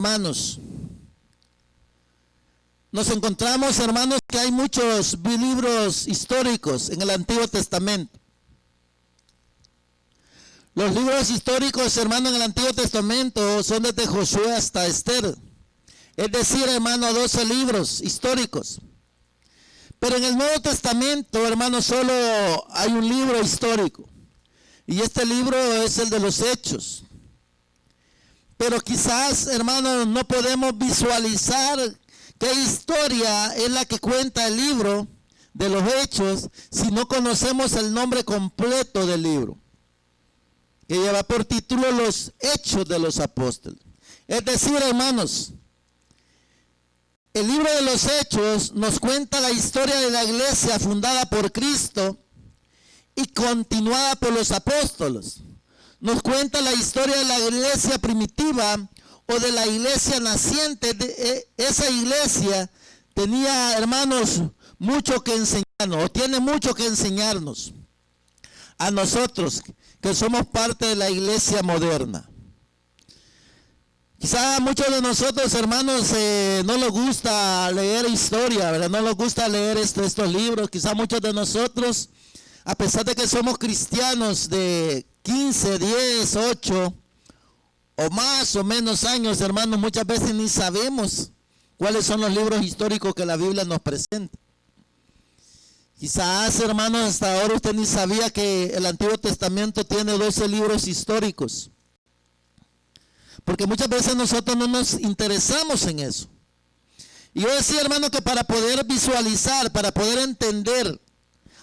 Hermanos, nos encontramos, hermanos, que hay muchos libros históricos en el Antiguo Testamento. Los libros históricos, hermanos, en el Antiguo Testamento son desde Josué hasta Esther. Es decir, hermano, 12 libros históricos. Pero en el Nuevo Testamento, hermano, solo hay un libro histórico. Y este libro es el de los Hechos. Pero quizás, hermanos, no podemos visualizar qué historia es la que cuenta el libro de los Hechos si no conocemos el nombre completo del libro, que lleva por título Los Hechos de los Apóstoles. Es decir, hermanos, el libro de los Hechos nos cuenta la historia de la iglesia fundada por Cristo y continuada por los apóstoles. Nos cuenta la historia de la iglesia primitiva o de la iglesia naciente. Esa iglesia tenía, hermanos, mucho que enseñarnos, o tiene mucho que enseñarnos a nosotros que somos parte de la iglesia moderna. Quizá a muchos de nosotros, hermanos, no nos gusta leer historia, ¿verdad? No nos gusta leer estos libros. Quizá muchos de nosotros, a pesar de que somos cristianos de 15, 10, 8 o más o menos años, hermanos, muchas veces ni sabemos cuáles son los libros históricos que la Biblia nos presenta. Quizás, hermanos, hasta ahora usted ni sabía que el Antiguo Testamento tiene 12 libros históricos. Porque muchas veces nosotros no nos interesamos en eso. Y yo decía, hermano, que para poder visualizar, para poder entender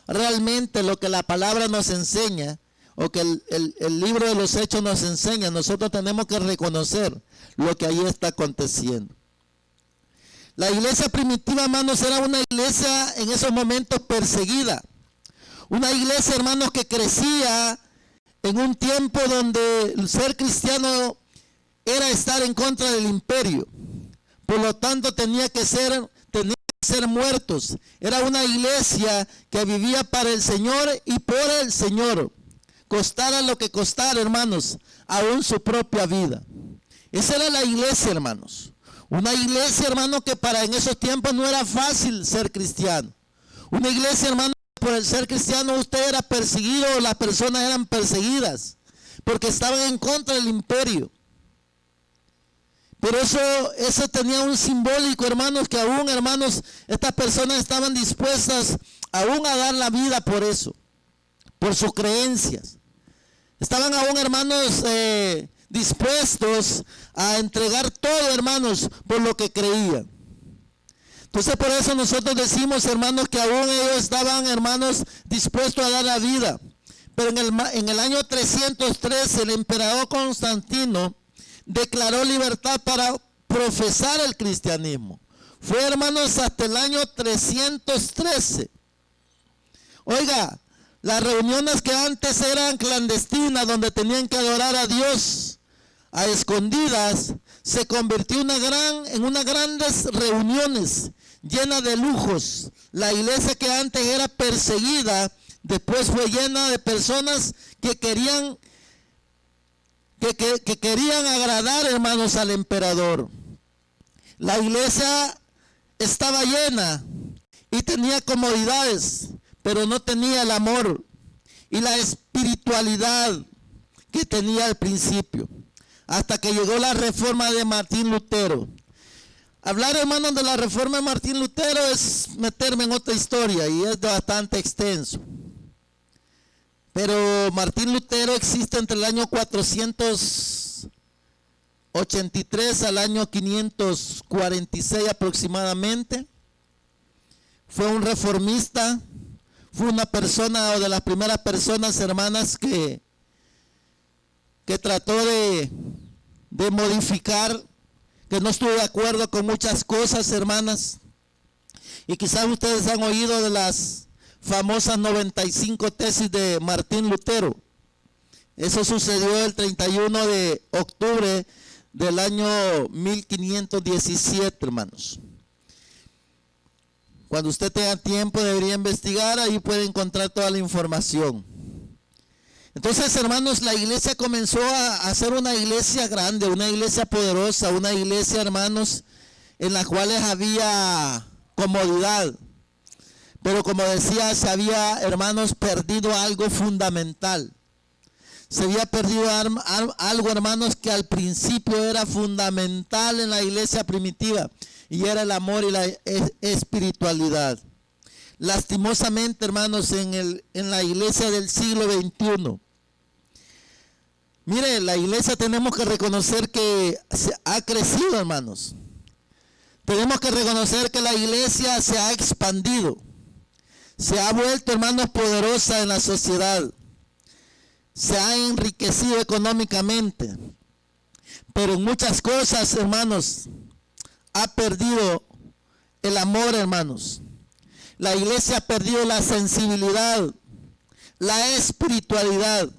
realmente lo que la palabra nos enseña, o que el libro de los Hechos nos enseña, nosotros tenemos que reconocer lo que ahí está aconteciendo. La iglesia primitiva, hermanos, era una iglesia en esos momentos perseguida. Una iglesia, hermanos, que crecía en un tiempo donde el ser cristiano era estar en contra del imperio. Por lo tanto, tenían que ser muertos. Era una iglesia que vivía para el Señor y por el Señor. Costara lo que costara, hermanos, aún su propia vida. Esa era la iglesia, hermanos. Una iglesia, hermanos, que para en esos tiempos no era fácil ser cristiano. Una iglesia, hermanos, por el ser cristiano usted era perseguido, las personas eran perseguidas, porque estaban en contra del imperio. Pero eso tenía un simbólico, hermanos, que aún, hermanos, estas personas estaban dispuestas aún a dar la vida por eso, por sus creencias. Estaban aún, hermanos, dispuestos a entregar todo, hermanos, por lo que creían. Entonces, por eso nosotros decimos, hermanos, que aún ellos estaban, hermanos, dispuestos a dar la vida. Pero en el año 313, el emperador Constantino declaró libertad para profesar el cristianismo. Fue, hermanos, hasta el año 313. Oiga, las reuniones que antes eran clandestinas, donde tenían que adorar a Dios a escondidas, se convirtió en unas grandes reuniones llenas de lujos. La iglesia que antes era perseguida, después fue llena de personas que querían agradar, hermanos, al emperador. La iglesia estaba llena y tenía comodidades, pero no tenía el amor y la espiritualidad que tenía al principio, hasta que llegó la reforma de Martín Lutero. Hablar, hermanos, de la reforma de Martín Lutero es meterme en otra historia y es bastante extenso. Pero Martín Lutero existe entre el año 483 al año 546 aproximadamente. Fue un reformista, fue una persona o de las primeras personas, hermanas, que trató de modificar, que no estuvo de acuerdo con muchas cosas, hermanas. Y quizás ustedes han oído de las famosas 95 tesis de Martín Lutero. Eso sucedió el 31 de octubre del año 1517, hermanos. Cuando usted tenga tiempo debería investigar, ahí puede encontrar toda la información. Entonces, hermanos, la iglesia comenzó a ser una iglesia grande, una iglesia poderosa, una iglesia, hermanos, en las cuales había comodidad. Pero como decía, se había, hermanos, perdido algo fundamental. Se había perdido algo, hermanos, que al principio era fundamental en la iglesia primitiva, y era el amor y la espiritualidad. Lastimosamente, hermanos, en la iglesia del siglo XXI, mire, la iglesia tenemos que reconocer que ha crecido, hermanos. Tenemos que reconocer que la iglesia se ha expandido. Se ha vuelto, hermanos, poderosa en la sociedad. Se ha enriquecido económicamente. Pero en muchas cosas, hermanos, ha perdido el amor, hermanos. La iglesia ha perdido la sensibilidad, la espiritualidad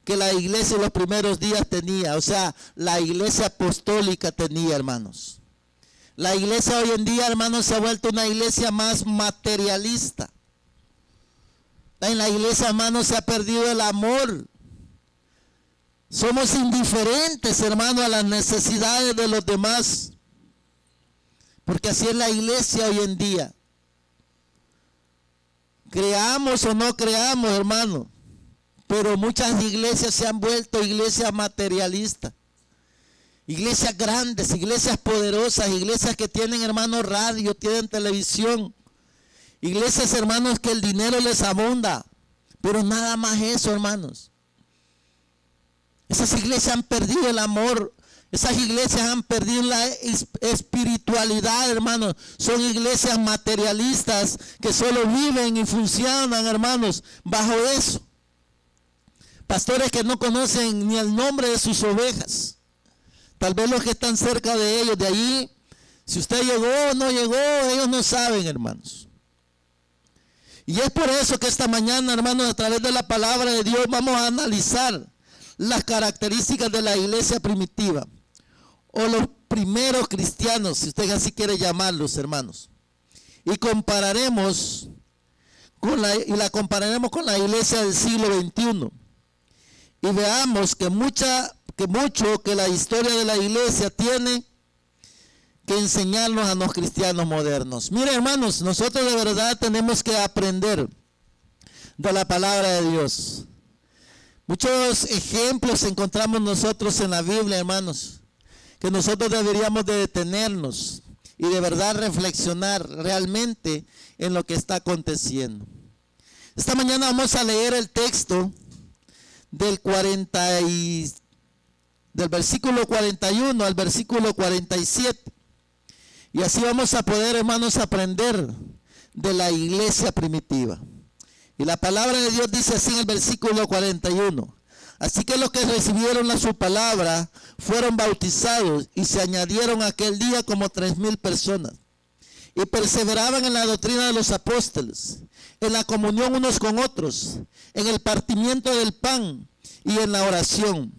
que la iglesia en los primeros días tenía. O sea, la iglesia apostólica tenía, hermanos. La iglesia hoy en día, hermanos, se ha vuelto una iglesia más materialista. En la iglesia, hermanos, se ha perdido el amor. Somos indiferentes, hermanos, a las necesidades de los demás. Porque así es la iglesia hoy en día. Creamos o no creamos, hermano, pero muchas iglesias se han vuelto iglesias materialistas. Iglesias grandes, iglesias poderosas, iglesias que tienen, hermanos, radio, tienen televisión. Iglesias, hermanos, que el dinero les abunda, pero nada más eso, hermanos. Esas iglesias han perdido el amor. Esas iglesias han perdido la espiritualidad, hermanos. Son iglesias materialistas que solo viven y funcionan, hermanos, bajo eso. Pastores que no conocen ni el nombre de sus ovejas. Tal vez los que están cerca de ellos, de allí, si usted llegó o no llegó, ellos no saben, hermanos. Y es por eso que esta mañana, hermanos, a través de la palabra de Dios, vamos a analizar las características de la iglesia primitiva, o los primeros cristianos, si usted así quiere llamarlos, hermanos. Y compararemos la compararemos con la iglesia del siglo XXI. Y veamos que mucho que la historia de la iglesia tiene que enseñarnos a los cristianos modernos. Mire, hermanos, nosotros de verdad tenemos que aprender de la palabra de Dios. Muchos ejemplos encontramos nosotros en la Biblia, hermanos, que nosotros deberíamos de detenernos y de verdad reflexionar realmente en lo que está aconteciendo. Esta mañana vamos a leer el texto del versículo 41 al versículo 47. Y así vamos a poder, hermanos, aprender de la iglesia primitiva. Y la palabra de Dios dice así en el versículo 41. Así que los que recibieron su palabra fueron bautizados y se añadieron aquel día como 3,000 personas. Y perseveraban en la doctrina de los apóstoles, en la comunión unos con otros, en el partimiento del pan y en la oración.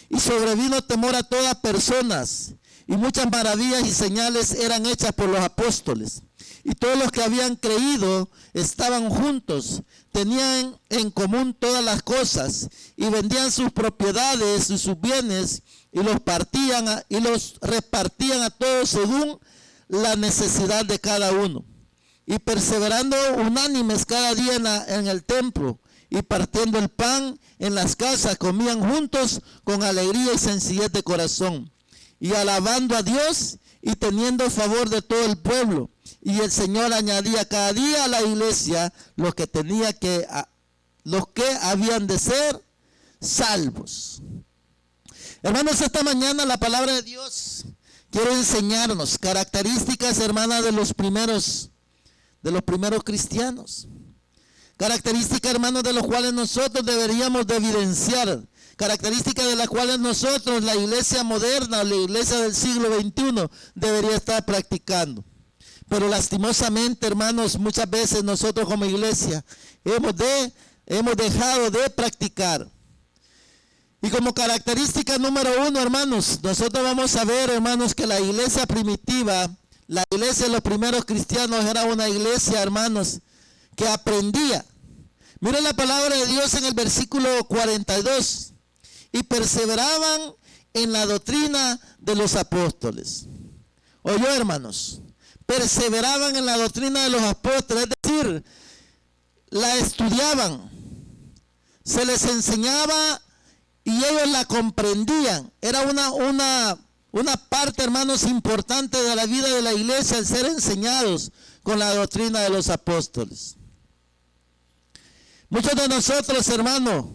Y sobrevino temor a todas personas, y muchas maravillas y señales eran hechas por los apóstoles. Y todos los que habían creído estaban juntos, tenían en común todas las cosas, y vendían sus propiedades y sus bienes, y los repartían a todos según la necesidad de cada uno. Y perseverando unánimes cada día en el templo, y partiendo el pan en las casas, comían juntos con alegría y sencillez de corazón, y alabando a Dios y teniendo favor de todo el pueblo. Y el Señor añadía cada día a la iglesia los que habían de ser salvos. Hermanos, esta mañana la palabra de Dios quiere enseñarnos características, hermanas, de los primeros cristianos. Características, hermanos, de los cuales nosotros deberíamos de evidenciar. Características de las cuales nosotros, la iglesia moderna, la iglesia del siglo XXI, debería estar practicando. Pero lastimosamente, hermanos, muchas veces nosotros como iglesia hemos dejado de practicar. Y como característica número 1, hermanos, nosotros vamos a ver, hermanos, que la iglesia primitiva, la iglesia de los primeros cristianos era una iglesia, hermanos, que aprendía. Mira la palabra de Dios en el versículo 42. Y perseveraban en la doctrina de los apóstoles. ¿Oyó, hermanos? Perseveraban en la doctrina de los apóstoles, es decir, la estudiaban, se les enseñaba y ellos la comprendían. Era una parte, hermanos, importante de la vida de la iglesia, el ser enseñados con la doctrina de los apóstoles. Muchos de nosotros, hermanos,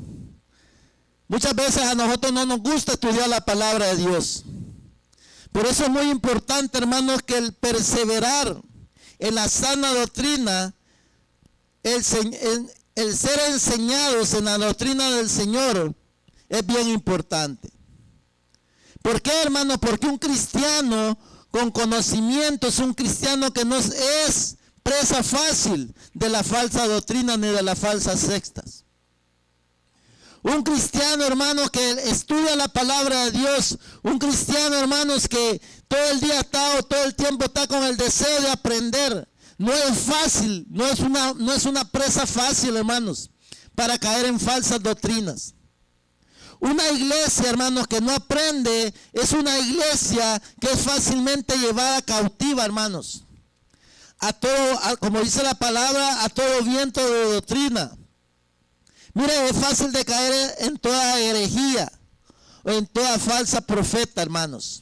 muchas veces a nosotros no nos gusta estudiar la palabra de Dios. Por eso es muy importante, hermanos, que el perseverar en la sana doctrina, el ser enseñados en la doctrina del Señor, es bien importante. ¿Por qué, hermano? Porque un cristiano con conocimiento es un cristiano que no es presa fácil de la falsa doctrina ni de las falsas sectas. Un cristiano, hermano, que estudia la palabra de Dios, un cristiano, hermanos, que todo el día está o todo el tiempo está con el deseo de aprender, no es fácil, no es una presa fácil, hermanos, para caer en falsas doctrinas. Una iglesia, hermanos, que no aprende, es una iglesia que es fácilmente llevada cautiva, hermanos. Como dice la palabra, a todo viento de doctrina. Mire, es fácil de caer en toda herejía o en toda falsa profeta, hermanos.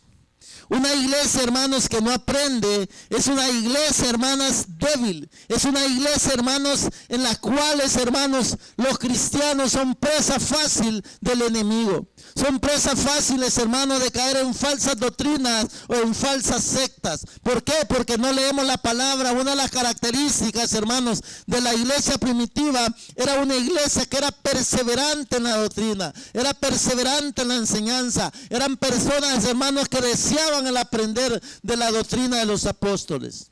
Una iglesia, hermanos, que no aprende, es una iglesia, hermanas, débil. Es una iglesia, hermanos, en las cuales, hermanos, los cristianos son presa fácil del enemigo. Son presas fáciles, hermanos, de caer en falsas doctrinas o en falsas sectas. ¿Por qué? Porque no leemos la palabra. Una de las características, hermanos, de la iglesia primitiva era una iglesia que era perseverante en la doctrina, era perseverante en la enseñanza. Eran personas, hermanos, que deseaban el aprender de la doctrina de los apóstoles.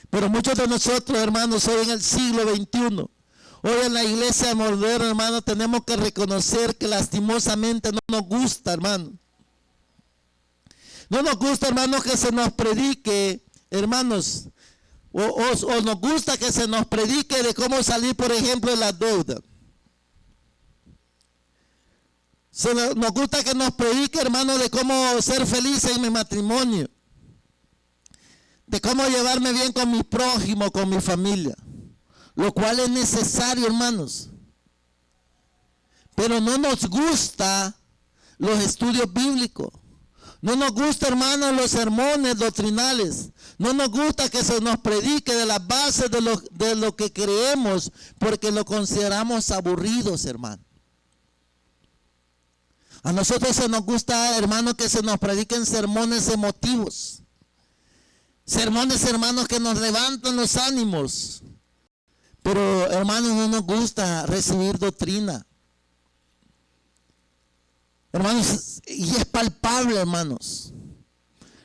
Pero muchos de nosotros, hermanos, hoy en el siglo XXI, hoy en la iglesia moderna, hermano, tenemos que reconocer que lastimosamente no nos gusta, hermano. No nos gusta, hermano, que se nos predique, hermanos, o nos gusta que se nos predique de cómo salir, por ejemplo, de la deuda. Nos gusta que nos predique, hermano, de cómo ser feliz en mi matrimonio, de cómo llevarme bien con mi prójimo, con mi familia. Lo cual es necesario, hermanos. Pero no nos gusta los estudios bíblicos. No nos gusta, hermanos, los sermones doctrinales. No nos gusta que se nos predique de las bases de lo que creemos, porque lo consideramos aburridos, hermano. A nosotros se nos gusta, hermanos, que se nos prediquen sermones emotivos. Sermones, hermanos, que nos levantan los ánimos. Pero, hermanos, no nos gusta recibir doctrina. Hermanos, y es palpable, hermanos.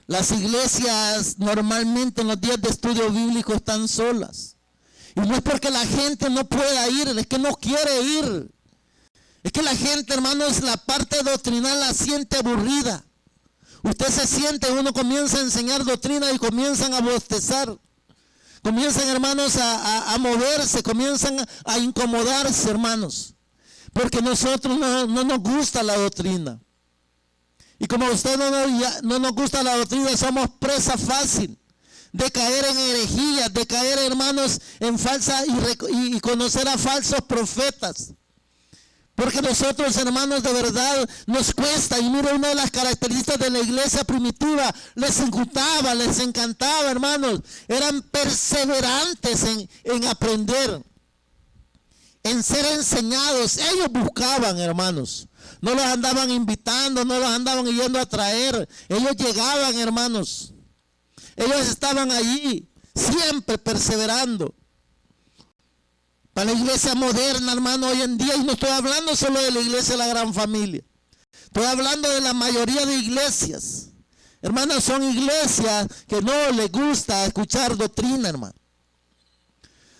Las iglesias normalmente en los días de estudio bíblico están solas. Y no es porque la gente no pueda ir, es que no quiere ir. Es que la gente, hermanos, la parte doctrinal la siente aburrida. Usted se siente, uno comienza a enseñar doctrina y comienzan a bostezar. Comienzan, hermanos, a moverse, comienzan a incomodarse, hermanos. Porque nosotros no nos gusta la doctrina. Y como a usted no nos gusta la doctrina, somos presa fácil de caer en herejías, de caer, hermanos, en falsa y conocer a falsos profetas. Porque nosotros, hermanos, de verdad nos cuesta. Y mira, una de las características de la iglesia primitiva, les encantaba, hermanos. Eran perseverantes en aprender, en ser enseñados. Ellos buscaban, hermanos. No los andaban invitando, no los andaban yendo a traer. Ellos llegaban, hermanos. Ellos estaban allí, siempre perseverando. Para la iglesia moderna, hermano, hoy en día, y no estoy hablando solo de la iglesia de la gran familia, estoy hablando de la mayoría de iglesias. Hermanos, son iglesias que no les gusta escuchar doctrina, hermano.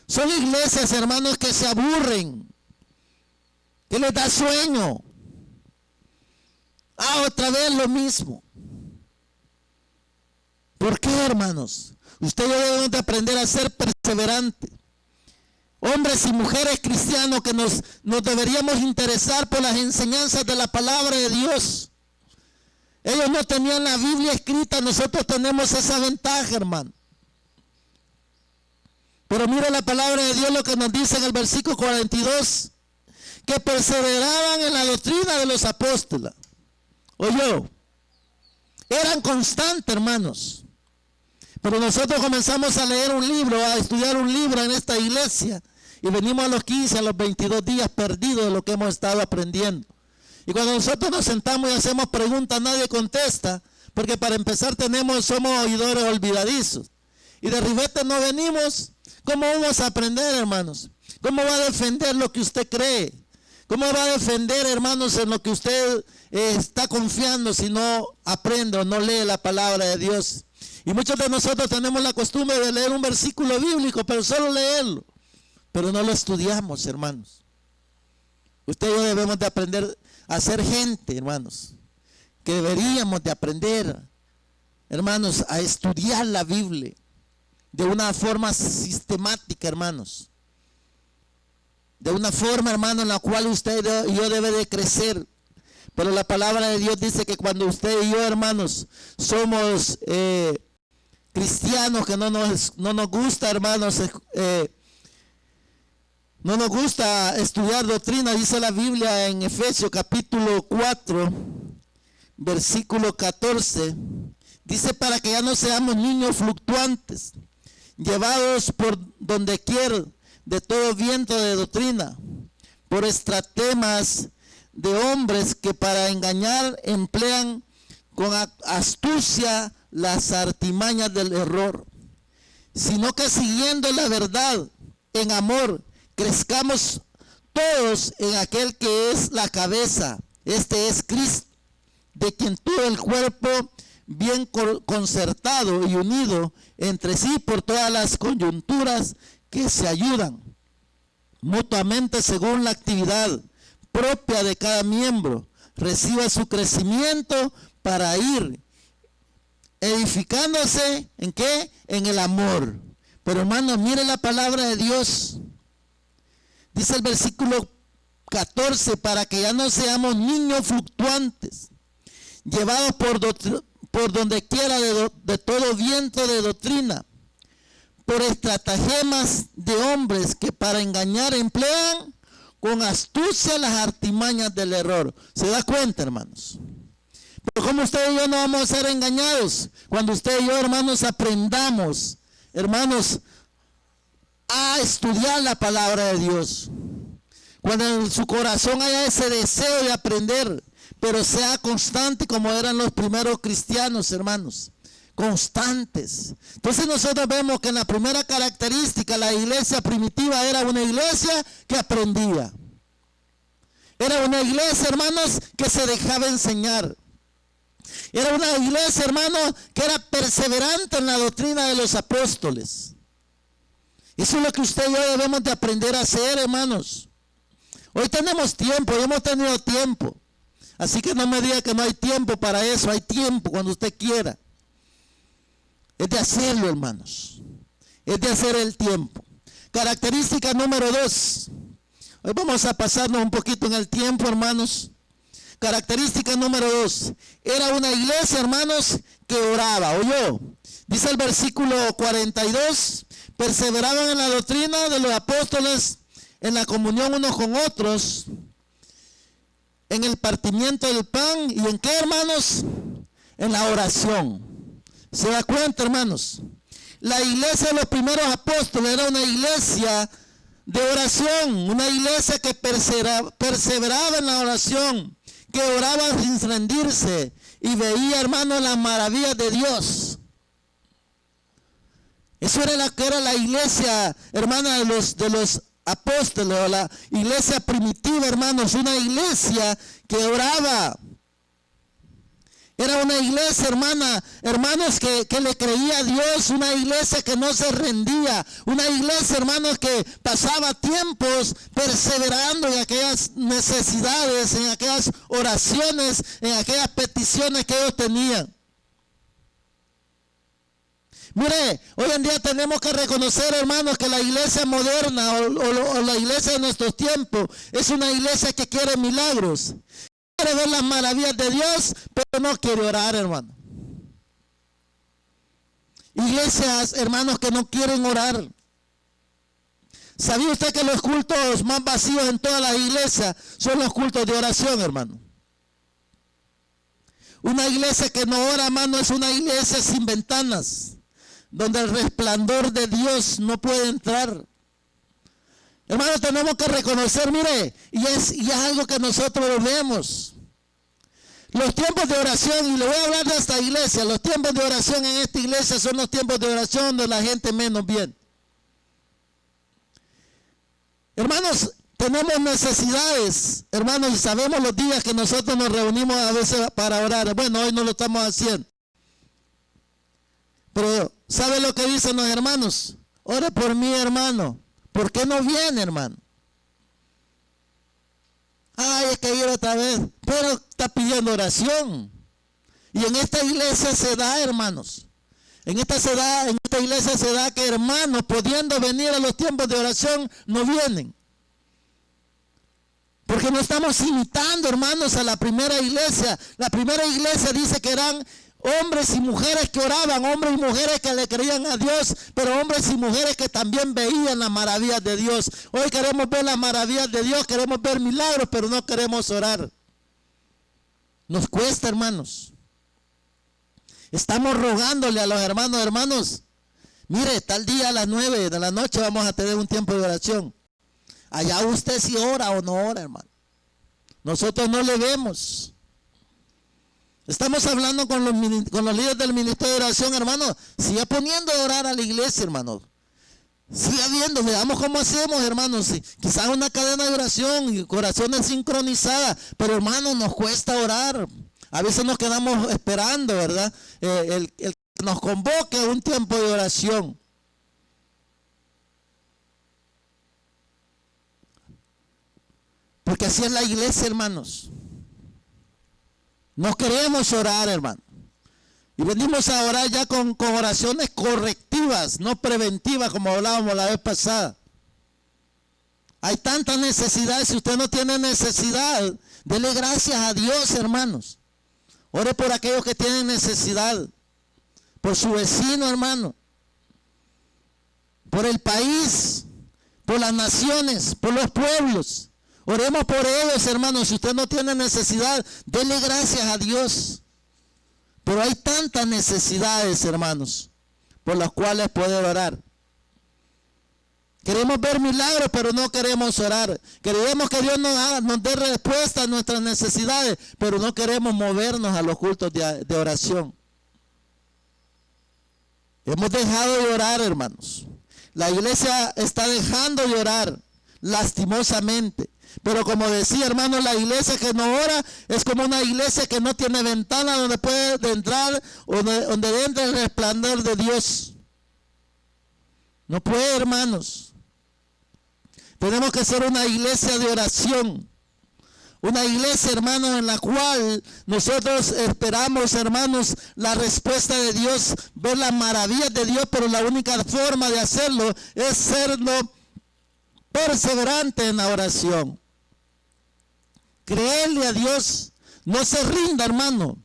Son iglesias, hermanos, que se aburren, que les da sueño. Otra vez lo mismo. ¿Por qué, hermanos? Ustedes deben de aprender a ser perseverantes. hombres y mujeres cristianos que nos deberíamos interesar por las enseñanzas de la palabra de Dios. Ellos no tenían la Biblia escrita, nosotros tenemos esa ventaja, hermano. Pero mira la palabra de Dios lo que nos dice en el versículo 42, que perseveraban en la doctrina de los apóstoles. Oyó, eran constantes, hermanos. Pero nosotros comenzamos a leer un libro, a estudiar un libro en esta iglesia, y venimos a los 15, a los 22 días perdidos de lo que hemos estado aprendiendo. Y cuando nosotros nos sentamos y hacemos preguntas, nadie contesta, porque para empezar somos oidores olvidadizos. Y de ribete no venimos. ¿Cómo vamos a aprender, hermanos? ¿Cómo va a defender lo que usted cree? ¿Cómo va a defender, hermanos, en lo que usted está confiando si no aprende o no lee la palabra de Dios? Y muchos de nosotros tenemos la costumbre de leer un versículo bíblico, pero solo leerlo. Pero no lo estudiamos, hermanos. Usted y yo debemos de aprender a ser gente, hermanos, que deberíamos de aprender, hermanos, a estudiar la Biblia de una forma sistemática, hermanos. De una forma, hermano, en la cual usted y yo debe de crecer. Pero la palabra de Dios dice que cuando usted y yo, hermanos, somos cristianos, que no nos gusta, hermanos, no nos gusta estudiar doctrina, dice la Biblia en Efesios capítulo 4, versículo 14, dice, para que ya no seamos niños fluctuantes, llevados por donde quiera de todo viento de doctrina, por estratagemas de hombres que para engañar emplean con astucia las artimañas del error, sino que siguiendo la verdad en amor, crezcamos todos en aquel que es la cabeza, este es Cristo, de quien todo el cuerpo bien concertado y unido entre sí por todas las coyunturas que se ayudan mutuamente según la actividad propia de cada miembro, reciba su crecimiento para ir edificándose, ¿en qué? En el amor. Pero hermano, mire la palabra de Dios. Dice el versículo 14, para que ya no seamos niños fluctuantes, llevados por donde quiera de todo viento de doctrina, por estratagemas de hombres que para engañar emplean con astucia las artimañas del error. ¿Se da cuenta, hermanos? Pero como usted y yo no vamos a ser engañados cuando usted y yo, hermanos, aprendamos, hermanos, a estudiar la palabra de Dios. Cuando en su corazón haya ese deseo de aprender, pero sea constante como eran los primeros cristianos, hermanos, constantes. Entonces nosotros vemos que en la primera característica, la iglesia primitiva era una iglesia que aprendía. Era una iglesia, hermanos, que se dejaba enseñar. Era una iglesia, hermanos, que era perseverante en la doctrina de los apóstoles. Eso es lo que usted y yo debemos de aprender a hacer, hermanos. Hoy tenemos tiempo, hoy hemos tenido tiempo. Así que no me diga que no hay tiempo para eso, hay tiempo cuando usted quiera. Es de hacerlo, hermanos. Es de hacer el tiempo. Característica número 2. Hoy vamos a pasarnos un poquito en el tiempo, hermanos. Característica número 2. Era una iglesia, hermanos, que oraba. ¿Oyó? Dice el versículo 42. Perseveraban en la doctrina de los apóstoles, en la comunión unos con otros, en el partimiento del pan. ¿Y en qué, hermanos? En la oración. ¿Se da cuenta, hermanos? La iglesia de los primeros apóstoles era una iglesia de oración, una iglesia que perseveraba en la oración, que oraba sin rendirse y veía, hermanos, las maravillas de Dios. Eso era la que era la iglesia, hermana, de los apóstoles, o la iglesia primitiva, hermanos, una iglesia que oraba. Era una iglesia, hermanos, que le creía a Dios, una iglesia que no se rendía, una iglesia, hermanos, que pasaba tiempos perseverando en aquellas necesidades, en aquellas oraciones, en aquellas peticiones que ellos tenían. Mire, hoy en día tenemos que reconocer, hermanos, que la iglesia moderna o la iglesia de nuestros tiempos es una iglesia que quiere milagros. Quiere ver las maravillas de Dios, pero no quiere orar, hermano. Iglesias, hermanos, que no quieren orar. ¿Sabía usted que los cultos más vacíos en todas las iglesias son los cultos de oración, hermano? Una iglesia que no ora, hermano, es una iglesia sin ventanas, donde el resplandor de Dios no puede entrar. Hermano, tenemos que reconocer, mire, y es algo que nosotros vemos. Los tiempos de oración, y le voy a hablar de esta iglesia, los tiempos de oración en esta iglesia son los tiempos de oración donde la gente menos viene. Hermanos, tenemos necesidades, hermanos, y sabemos los días que nosotros nos reunimos a veces para orar. Bueno, hoy no lo estamos haciendo. Pero, ¿sabe lo que dicen los hermanos? Ore por mí, hermano. ¿Por qué no viene, hermano? Ay, es que ir otra vez. Pero está pidiendo oración. Y en esta iglesia se da, hermanos. En esta iglesia se da que hermanos, pudiendo venir a los tiempos de oración, no vienen. Porque no estamos imitando, hermanos, a la primera iglesia. La primera iglesia dice que eran hombres y mujeres que oraban, hombres y mujeres que le creían a Dios, pero hombres y mujeres que también veían las maravillas de Dios. Hoy queremos ver las maravillas de Dios, queremos ver milagros, pero no queremos orar. Nos cuesta, hermanos. Estamos rogándole a los hermanos, mire, tal día a las 9 de la noche vamos a tener un tiempo de oración. Allá usted si ora o no ora, hermano. Nosotros no le vemos. Estamos hablando con los líderes del ministerio de oración, hermano. Siga poniendo a orar a la iglesia, hermano. Siga viendo, veamos cómo hacemos, hermanos. Sí, quizás una cadena de oración y oraciones sincronizadas, pero hermano, nos cuesta orar. A veces nos quedamos esperando, ¿verdad? El que nos convoque a un tiempo de oración. Porque así es la iglesia, hermanos. No queremos orar, hermano. Y venimos a orar ya con oraciones correctivas, no preventivas, como hablábamos la vez pasada. Hay tantas necesidades. Si usted no tiene necesidad, dele gracias a Dios, hermanos. Ore por aquellos que tienen necesidad. Por su vecino, hermano. Por el país. Por las naciones. Por los pueblos. Oremos por ellos, hermanos. Si usted no tiene necesidad, dele gracias a Dios. Pero hay tantas necesidades, hermanos, por las cuales poder orar. Queremos ver milagros, pero no queremos orar. Queremos que Dios nos dé respuesta a nuestras necesidades, pero no queremos movernos a los cultos de oración. Hemos dejado de orar, hermanos. La iglesia está dejando de orar, lastimosamente. Pero como decía, hermano, la iglesia que no ora es como una iglesia que no tiene ventana donde puede entrar o donde entra el resplandor de Dios. No puede, hermanos. Tenemos que ser una iglesia de oración. Una iglesia, hermanos, en la cual nosotros esperamos, hermanos, la respuesta de Dios, ver las maravillas de Dios, pero la única forma de hacerlo es serlo perseverante en la oración. Creerle a Dios. No se rinda, hermano.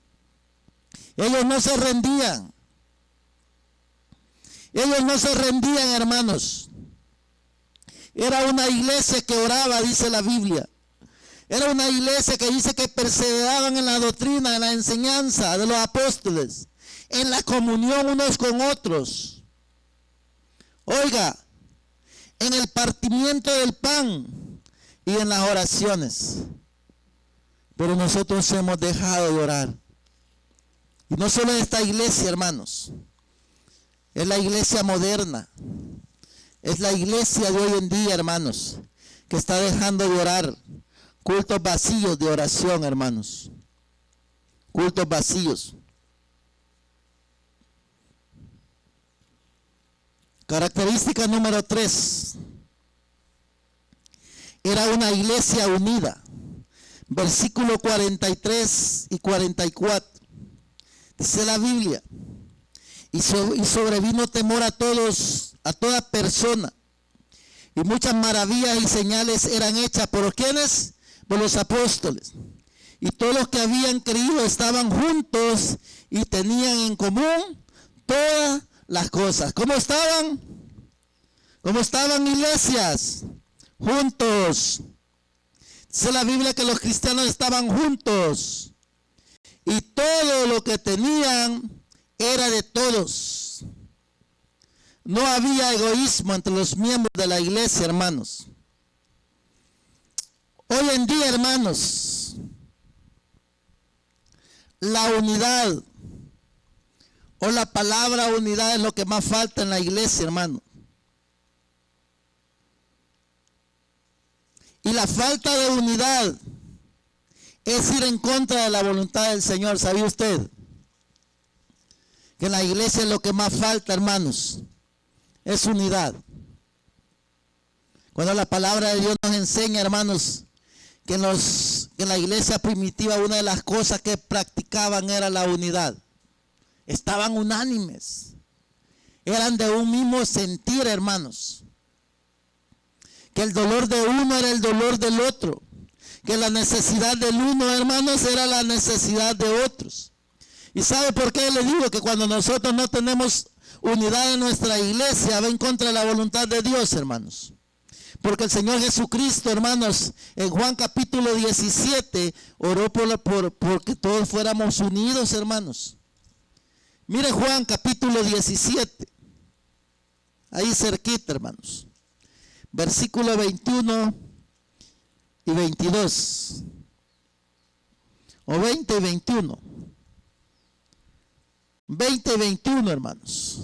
Ellos no se rendían. Ellos no se rendían, hermanos. Era una iglesia que oraba, dice la Biblia. Era una iglesia que dice que perseveraban en la doctrina, en la enseñanza de los apóstoles, en la comunión unos con otros. Oiga, en el partimiento del pan y en las oraciones. Pero nosotros hemos dejado de orar. Y no solo esta iglesia, hermanos. Es la iglesia moderna. Es la iglesia de hoy en día, hermanos, que está dejando de orar. Cultos vacíos de oración, hermanos. Cultos vacíos. Característica número 3. Era una iglesia unida. Versículo 43 y 44. Dice la Biblia. y sobrevino temor a todos, a toda persona. Y muchas maravillas y señales eran hechas por ¿quiénes? Por los apóstoles. Y todos los que habían creído estaban juntos y tenían en común todas las cosas. ¿Cómo estaban? ¿Cómo estaban, iglesias? Juntos. Dice la Biblia que los cristianos estaban juntos. Y todo lo que tenían era de todos. No había egoísmo entre los miembros de la iglesia, hermanos. Hoy en día, hermanos, la unidad o la palabra unidad es lo que más falta en la iglesia, hermano. Y la falta de unidad es ir en contra de la voluntad del Señor. ¿Sabía usted? Que en la iglesia es lo que más falta, hermanos. Es unidad. Cuando la palabra de Dios nos enseña, hermanos, que en la iglesia primitiva una de las cosas que practicaban era la unidad. Estaban unánimes. Eran de un mismo sentir, hermanos. Que el dolor de uno era el dolor del otro. Que la necesidad del uno, hermanos, era la necesidad de otros. ¿Y sabe por qué le digo que cuando nosotros no tenemos unidad en nuestra iglesia, va en contra de la voluntad de Dios, hermanos? Porque el Señor Jesucristo, hermanos, en Juan capítulo 17, oró porque todos fuéramos unidos, hermanos. Mire Juan capítulo 17, ahí cerquita, hermanos. Versículo 21 y 22. O 20 y 21. 20 y 21, hermanos.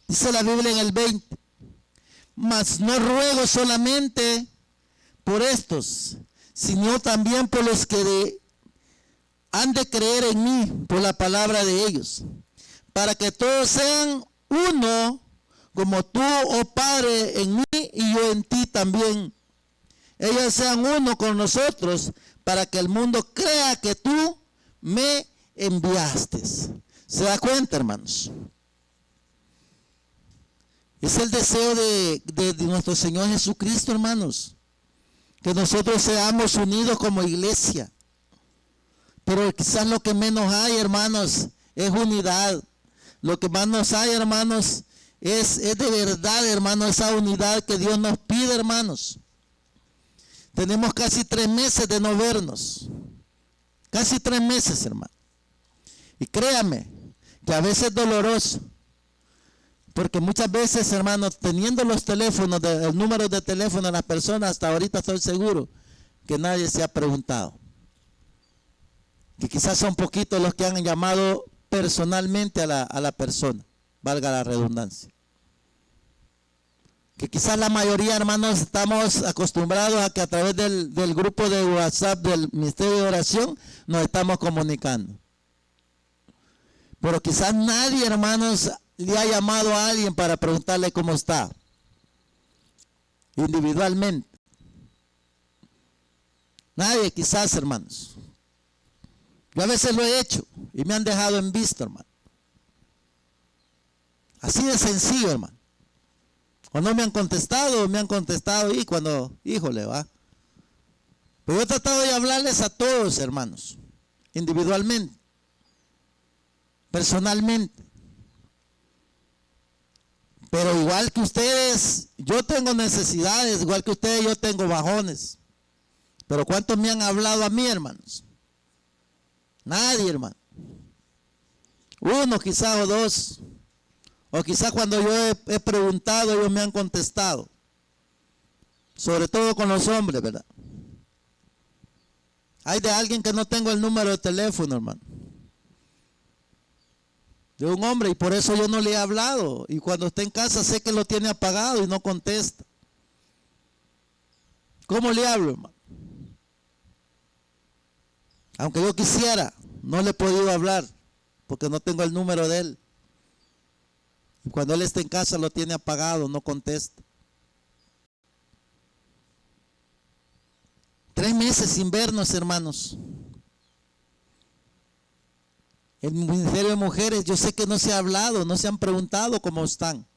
Dice la Biblia en el 20. Mas no ruego solamente por estos, sino también por los que han de creer en mí por la palabra de ellos, para que todos sean uno, como tú, oh Padre, en mí y yo en ti también. Ellos sean uno con nosotros, para que el mundo crea que tú me enviaste. ¿Se da cuenta, hermanos? Es el deseo de nuestro Señor Jesucristo, hermanos, que nosotros seamos unidos como iglesia. Pero quizás lo que menos hay, hermanos, es unidad. Lo que más nos hay, hermanos, es de verdad, hermanos, esa unidad que Dios nos pide, hermanos. Tenemos casi 3 meses de no vernos. Casi 3 meses, hermano. Y créame que a veces es doloroso. Porque muchas veces, hermanos, teniendo los teléfonos, el número de teléfono de las personas, hasta ahorita estoy seguro que nadie se ha preguntado. Que quizás son poquitos los que han llamado personalmente a la persona, valga la redundancia. Que quizás la mayoría, hermanos, estamos acostumbrados a que a través del grupo de WhatsApp del Ministerio de Oración nos estamos comunicando. Pero quizás nadie, hermanos, le ha llamado a alguien para preguntarle cómo está, individualmente. Nadie, quizás, hermanos. Yo a veces lo he hecho y me han dejado en visto, hermano. Así de sencillo, hermano. O no me han contestado y cuando, híjole, va. Pero yo he tratado de hablarles a todos, hermanos, individualmente, personalmente. Pero igual que ustedes, yo tengo necesidades, igual que ustedes, yo tengo bajones. Pero ¿cuántos me han hablado a mí, hermanos? Nadie, hermano. Uno quizás o dos. O quizás cuando yo he preguntado, ellos me han contestado. Sobre todo con los hombres, ¿verdad? Hay de alguien que no tengo el número de teléfono, hermano. De un hombre, y por eso yo no le he hablado. Y cuando está en casa sé que lo tiene apagado y no contesta. ¿Cómo le hablo, hermano? Aunque yo quisiera, no le he podido hablar porque no tengo el número de él. Y cuando él está en casa lo tiene apagado, no contesta. 3 meses sin vernos, hermanos. El ministerio de mujeres, yo sé que no se ha hablado, no se han preguntado cómo están.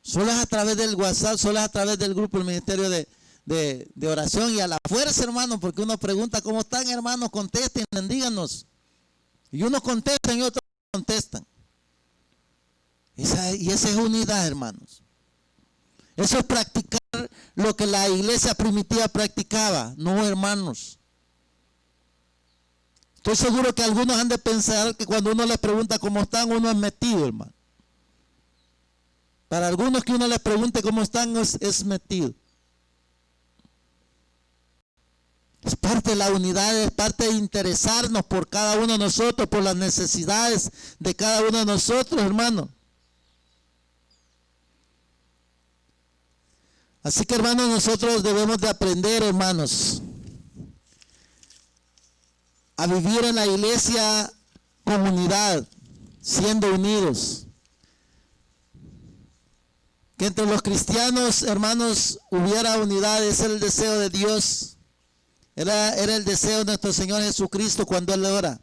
Solo es a través del WhatsApp, solo es a través del grupo, el ministerio de oración, y a la fuerza, hermano, porque uno pregunta cómo están, hermanos, contesten, díganos. Y unos contestan y otros contestan. Y esa es unidad, hermanos. Eso es practicar lo que la iglesia primitiva practicaba, no, hermanos. Estoy seguro que algunos han de pensar que cuando uno les pregunta cómo están, uno es metido, hermano. Para algunos que uno les pregunte cómo están es metido. Es parte de la unidad, es parte de interesarnos por cada uno de nosotros, por las necesidades de cada uno de nosotros, hermano. Así que, hermanos, nosotros debemos de aprender, hermanos, a vivir en la iglesia con unidad, siendo unidos. Que entre los cristianos, hermanos, hubiera unidad. Es el deseo de Dios. Era el deseo de nuestro Señor Jesucristo cuando Él ora.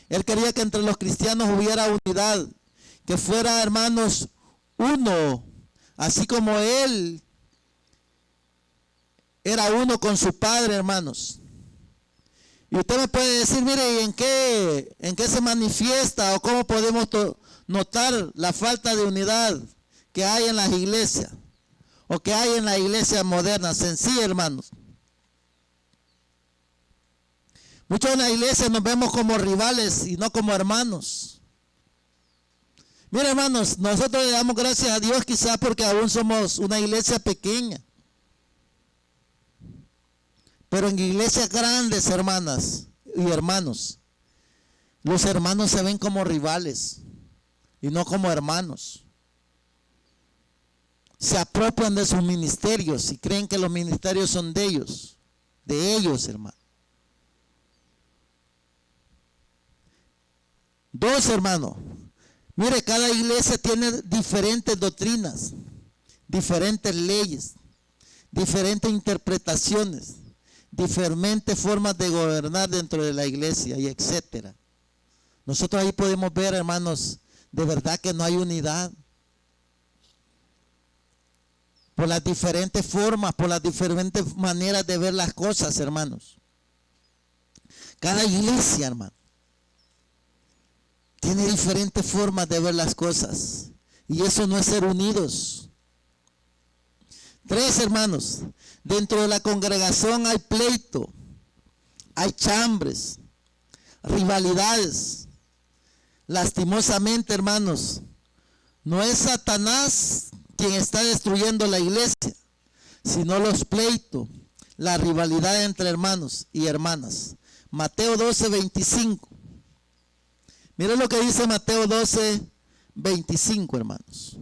Él quería que entre los cristianos hubiera unidad. Que fuera, hermanos, uno. Así como Él era uno con su Padre, hermanos. Y usted me puede decir, mire, ¿en qué se manifiesta o cómo podemos notar la falta de unidad que hay en las iglesias o que hay en la iglesia moderna? Sencillo, hermanos. Muchos en la iglesia nos vemos como rivales y no como hermanos. Mire, hermanos, nosotros le damos gracias a Dios quizás porque aún somos una iglesia pequeña. Pero en iglesias grandes, hermanas y hermanos, los hermanos se ven como rivales y no como hermanos. Se apropian de sus ministerios y creen que los ministerios son de ellos, hermano. Dos, hermano, mire, cada iglesia tiene diferentes doctrinas, diferentes leyes, diferentes interpretaciones, diferentes formas de gobernar dentro de la iglesia y etcétera. Nosotros ahí podemos ver, hermanos, de verdad que no hay unidad. Por las diferentes formas, por las diferentes maneras de ver las cosas, hermanos. Cada iglesia, hermano, tiene diferentes formas de ver las cosas. Y eso no es ser unidos. Tres, hermanos, dentro de la congregación hay pleito, hay chambres, rivalidades. Lastimosamente, hermanos, no es Satanás quien está destruyendo la iglesia, sino los pleitos, la rivalidad entre hermanos y hermanas. Mateo 12, 25. Miren lo que dice Mateo 12, 25, hermanos.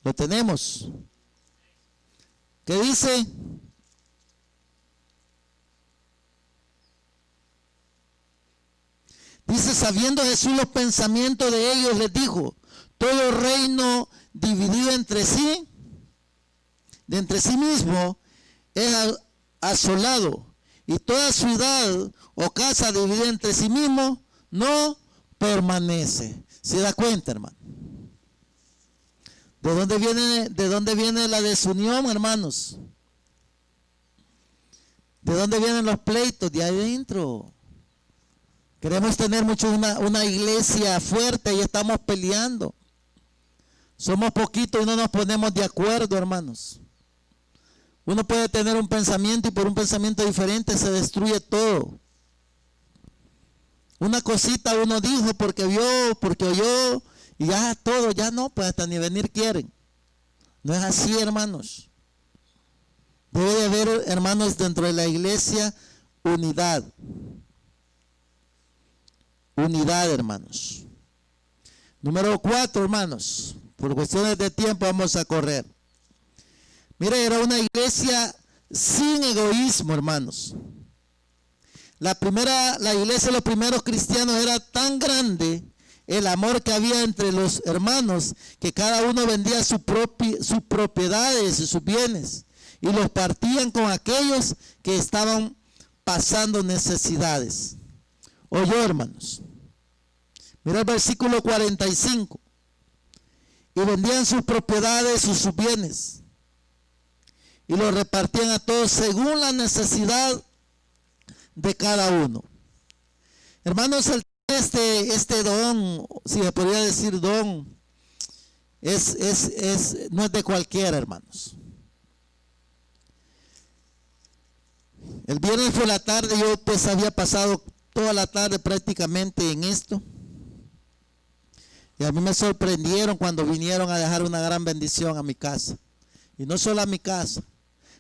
Lo tenemos. ¿Qué dice? Dice, sabiendo Jesús los pensamientos de ellos, les dijo, todo reino dividido entre sí, de entre sí mismo, es asolado, y toda ciudad o casa dividida entre sí mismo no permanece. ¿Se da cuenta, hermano? ¿De dónde viene la desunión, hermanos? ¿De dónde vienen los pleitos? De ahí adentro. Queremos tener una iglesia fuerte y estamos peleando. Somos poquitos y no nos ponemos de acuerdo, hermanos. Uno puede tener un pensamiento y por un pensamiento diferente se destruye todo. Una cosita uno dijo porque vio, porque oyó, y ya todo, ya no, pues hasta ni venir quieren. No es así, hermanos. Debe de haber, hermanos, dentro de la iglesia, unidad. Unidad, hermanos. Número 4, hermanos. Por cuestiones de tiempo vamos a correr. Mire, era una iglesia sin egoísmo, hermanos. La iglesia de los primeros cristianos era tan grande, el amor que había entre los hermanos, que cada uno vendía sus propiedades y sus bienes y los partían con aquellos que estaban pasando necesidades. Oyó, hermanos. Mira el versículo 45. Y vendían sus propiedades y sus bienes y los repartían a todos según la necesidad de cada uno. Hermanos, este don, si se podría decir don, no es de cualquiera, hermanos. El viernes por la tarde yo pues había pasado toda la tarde prácticamente en esto. Y a mí me sorprendieron cuando vinieron a dejar una gran bendición a mi casa. Y no solo a mi casa,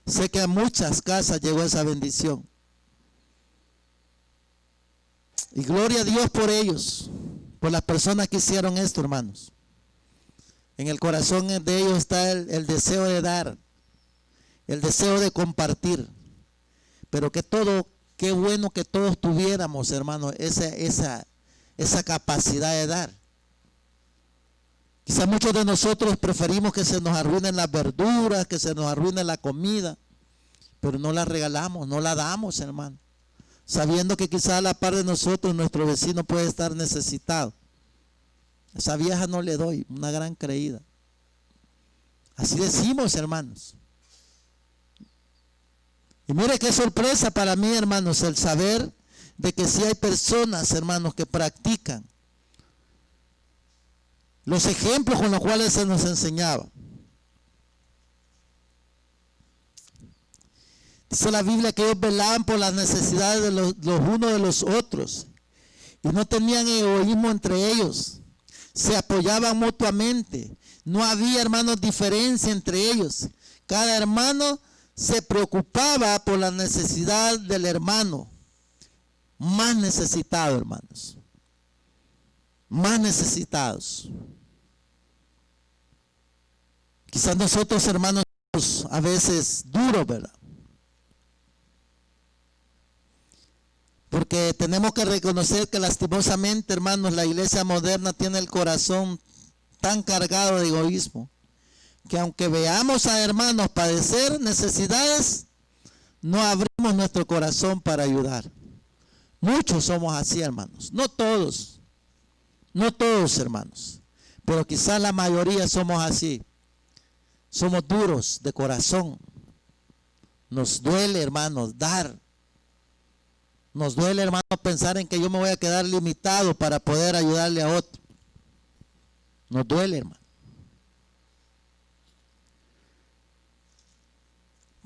sé que a muchas casas llegó esa bendición. Y gloria a Dios por ellos, por las personas que hicieron esto, hermanos. En el corazón de ellos está el deseo de dar, el deseo de compartir. Pero qué bueno que todos tuviéramos, hermanos, esa capacidad de dar. Quizá muchos de nosotros preferimos que se nos arruinen las verduras, que se nos arruine la comida, pero no la regalamos, no la damos, hermano. Sabiendo que quizá a la par de nosotros nuestro vecino puede estar necesitado. Esa vieja no le doy, una gran creída. Así decimos, hermanos. Y mire qué sorpresa para mí, hermanos, el saber de que sí hay personas, hermanos, que practican los ejemplos con los cuales se nos enseñaba. Dice la Biblia que ellos velaban por las necesidades de los unos de los otros y no tenían egoísmo entre ellos. Se apoyaban mutuamente. No había, hermanos, diferencia entre ellos. Cada hermano se preocupaba por la necesidad del hermano más necesitado, hermanos. Más necesitados. Quizás nosotros, hermanos, a veces duros, ¿verdad? Porque tenemos que reconocer que lastimosamente, hermanos, la iglesia moderna tiene el corazón tan cargado de egoísmo, que aunque veamos a hermanos padecer necesidades, no abrimos nuestro corazón para ayudar. Muchos somos así, hermanos. No todos, hermanos, pero quizás la mayoría somos así. Somos duros de corazón. Nos duele, hermanos, dar. Nos duele, hermano, pensar en que yo me voy a quedar limitado para poder ayudarle a otro. Nos duele, hermano.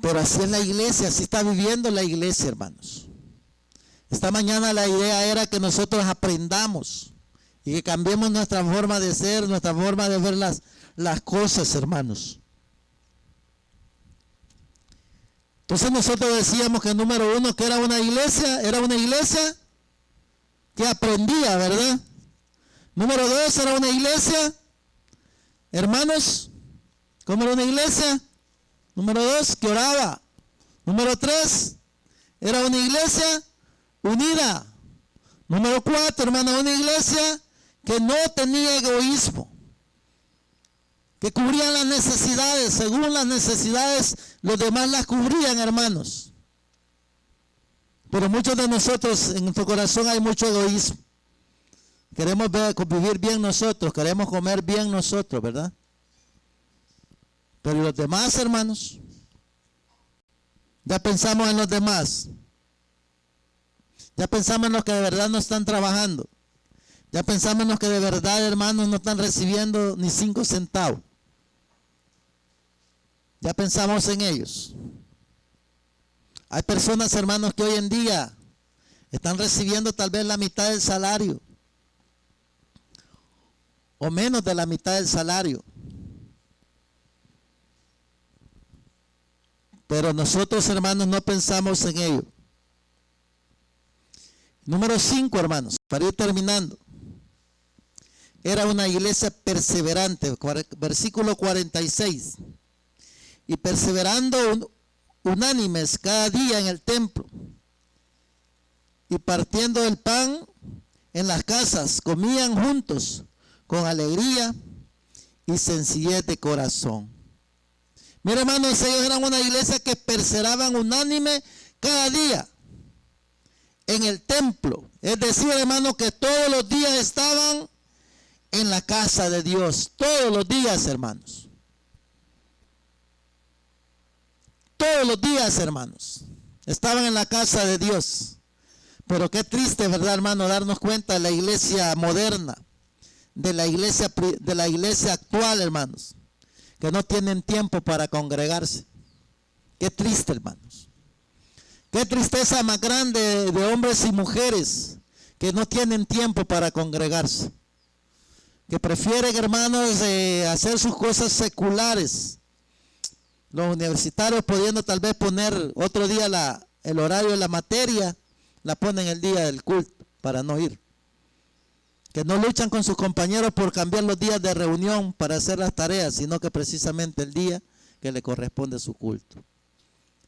Pero así es la iglesia, así está viviendo la iglesia, hermanos. Esta mañana la idea era que nosotros aprendamos y que cambiemos nuestra forma de ser, nuestra forma de ver las cosas, hermanos. Entonces nosotros decíamos que número uno, que era una iglesia que aprendía, ¿verdad? Número dos, era una iglesia, hermanos, ¿cómo era una iglesia? Número dos, que oraba. Número tres, era una iglesia unida. Número cuatro, hermano, una iglesia que no tenía egoísmo, que cubrían las necesidades, según las necesidades, los demás las cubrían, hermanos. Pero muchos de nosotros, en nuestro corazón hay mucho egoísmo. Queremos vivir bien nosotros, queremos comer bien nosotros, ¿verdad? Pero los demás, hermanos, ya pensamos en los demás. Ya pensamos en los que de verdad no están trabajando. Ya pensamos en los que de verdad, hermanos, no están recibiendo ni 5 centavos. Ya pensamos en ellos. Hay personas, hermanos, que hoy en día están recibiendo tal vez la mitad del salario o menos de la mitad del salario. Pero nosotros, hermanos, no pensamos en ello. Número 5, hermanos, para ir terminando. Era una iglesia perseverante, versículo 46. Y perseverando unánimes cada día en el templo y partiendo el pan en las casas, comían juntos con alegría y sencillez de corazón. Mira, hermanos, ellos eran una iglesia que perseveraban unánime cada día en el templo. Es decir, hermanos, que todos los días estaban en la casa de Dios. Todos los días, hermanos. Todos los días, hermanos, estaban en la casa de Dios. Pero qué triste, ¿verdad, hermano? Darnos cuenta de la iglesia moderna, de la iglesia actual, hermanos, que no tienen tiempo para congregarse. Qué triste, hermanos. Qué tristeza más grande de hombres y mujeres que no tienen tiempo para congregarse, que prefieren, hermanos, hacer sus cosas seculares. Los universitarios, pudiendo tal vez poner otro día el horario de la materia, la ponen el día del culto para no ir. Que no luchan con sus compañeros por cambiar los días de reunión para hacer las tareas, sino que precisamente el día que le corresponde su culto.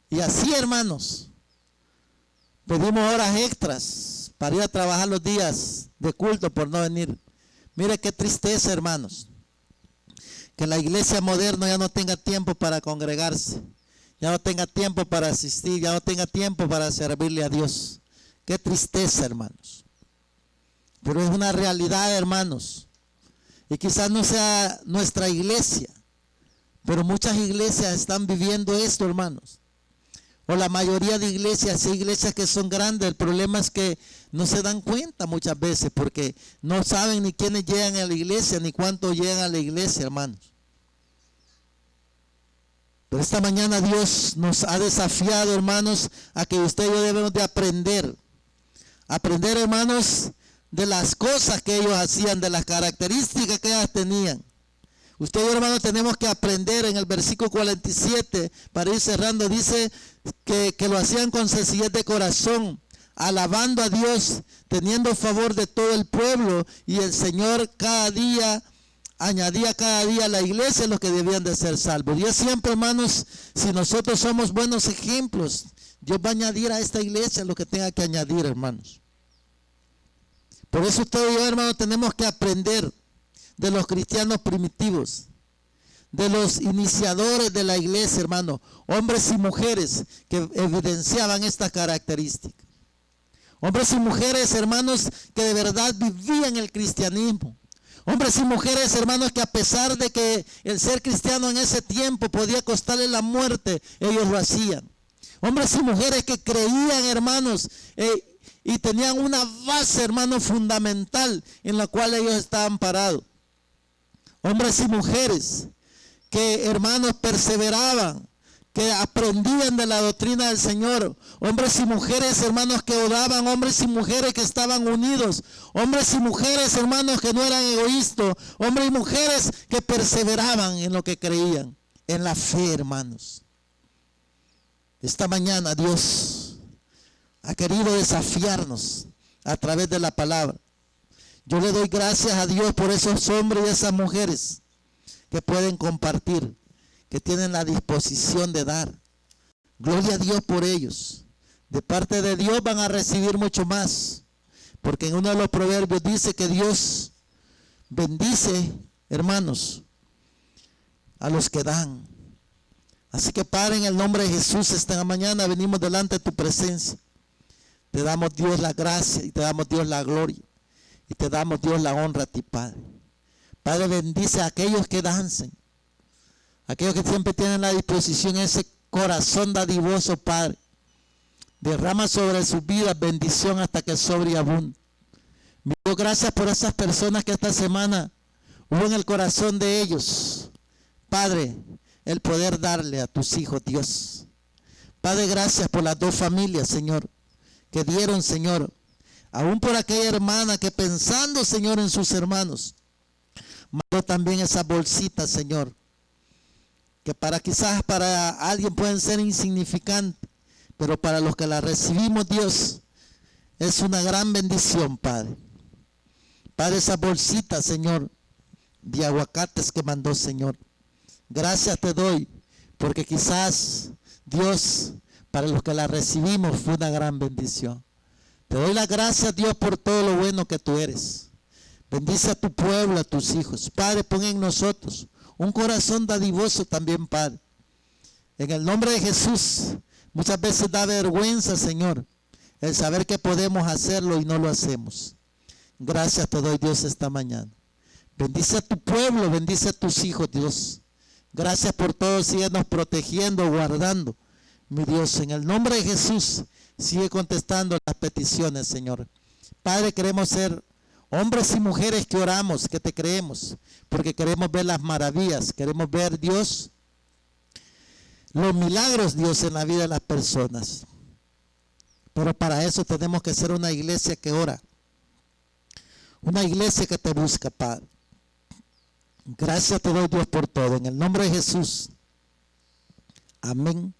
Y así, hermanos, pedimos horas extras para ir a trabajar los días de culto por no venir. Mire qué tristeza, hermanos, que la iglesia moderna ya no tenga tiempo para congregarse, ya no tenga tiempo para asistir, ya no tenga tiempo para servirle a Dios. Qué tristeza, hermanos. Pero es una realidad, hermanos. Y quizás no sea nuestra iglesia, pero muchas iglesias están viviendo esto, hermanos. O la mayoría de iglesias, hay iglesias que son grandes. El problema es que no se dan cuenta muchas veces porque no saben ni quiénes llegan a la iglesia, ni cuántos llegan a la iglesia, hermanos. Pero esta mañana Dios nos ha desafiado, hermanos, a que usted y yo debemos de aprender. Aprender, hermanos, de las cosas que ellos hacían, de las características que ellas tenían. Usted y yo, hermanos, tenemos que aprender. En el versículo 47, para ir cerrando, dice que lo hacían con sencillez de corazón, alabando a Dios, teniendo favor de todo el pueblo, y el Señor añadía cada día a la iglesia los que debían de ser salvos. Dios siempre, hermanos, si nosotros somos buenos ejemplos, Dios va a añadir a esta iglesia lo que tenga que añadir, hermanos. Por eso usted y yo, hermanos, tenemos que aprender de los cristianos primitivos, de los iniciadores de la iglesia, hermano, hombres y mujeres que evidenciaban estas características. Hombres y mujeres, hermanos, que de verdad vivían el cristianismo. Hombres y mujeres, hermanos, que a pesar de que el ser cristiano en ese tiempo podía costarle la muerte, ellos lo hacían. Hombres y mujeres que creían, hermanos, y tenían una base, hermanos, fundamental en la cual ellos estaban parados. Hombres y mujeres que, hermanos, perseveraban, que aprendían de la doctrina del Señor. Hombres y mujeres, hermanos, que oraban. Hombres y mujeres que estaban unidos. Hombres y mujeres, hermanos, que no eran egoístas. Hombres y mujeres que perseveraban en lo que creían, en la fe, hermanos. Esta mañana Dios ha querido desafiarnos a través de la palabra. Yo le doy gracias a Dios por esos hombres y esas mujeres que pueden compartir, que tienen la disposición de dar. Gloria a Dios por ellos. De parte de Dios van a recibir mucho más, porque en uno de los proverbios dice que Dios bendice, hermanos, a los que dan. Así que, Padre, en el nombre de Jesús, esta mañana venimos delante de tu presencia. Te damos, Dios, la gracia y te damos, Dios, la gloria. Y te damos, Dios, la honra a ti, Padre. Padre, bendice a aquellos que dancen, aquellos que siempre tienen la disposición, ese corazón dadivoso, Padre. Derrama sobre sus vidas bendición hasta que sobreabunde. Dios, gracias por esas personas que esta semana hubo en el corazón de ellos, Padre, el poder darle a tus hijos, Dios. Padre, gracias por las dos familias, Señor, que dieron, Señor, aún por aquella hermana que pensando, Señor, en sus hermanos, mandó también esas bolsitas, Señor, que quizás para alguien pueden ser insignificantes, pero para los que las recibimos, Dios, es una gran bendición, Padre. Padre, esas bolsitas, Señor, de aguacates que mandó, Señor, gracias te doy, porque quizás, Dios, para los que la recibimos fue una gran bendición. Te doy las gracias, Dios, por todo lo bueno que tú eres. Bendice a tu pueblo, a tus hijos. Padre, pon en nosotros un corazón dadivoso también, Padre. En el nombre de Jesús, muchas veces da vergüenza, Señor, el saber que podemos hacerlo y no lo hacemos. Gracias te doy, Dios, esta mañana. Bendice a tu pueblo, bendice a tus hijos, Dios. Gracias por todo, síguenos protegiendo, guardando. Mi Dios, en el nombre de Jesús, sigue contestando las peticiones, Señor. Padre, queremos ser hombres y mujeres que oramos, que te creemos, porque queremos ver las maravillas, queremos ver, Dios, los milagros, Dios, en la vida de las personas. Pero para eso tenemos que ser una iglesia que ora, una iglesia que te busca, Padre. Gracias te doy, Dios, por todo. En el nombre de Jesús. Amén.